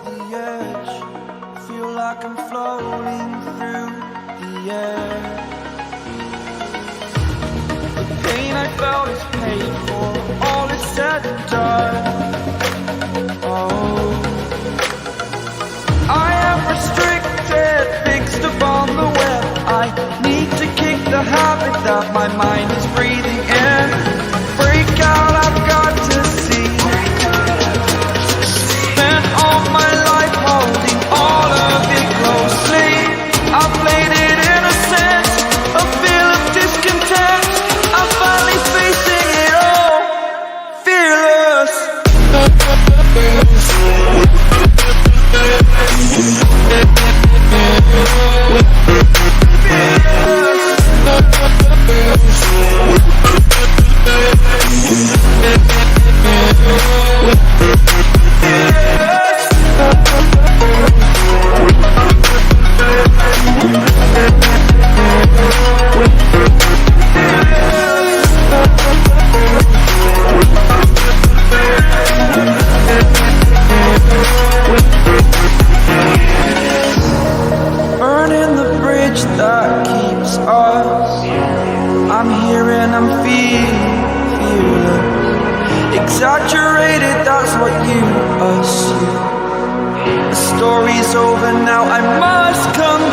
the edge. Feel like I'm floating through the air. The pain I felt is paid for, all is said and done. Oh, I am restricted, fixed upon the web. I need to kick the habit that my mind is breathing in. Break out, I've got to see. Spent all my life holding all of it closely. I played it innocent, a feel of discontent. I'm finally facing it all, fearless. Burning the bridge that keeps us. I'm here and I'm feeling exaggerated, that's what you assume. The story's over now, I must come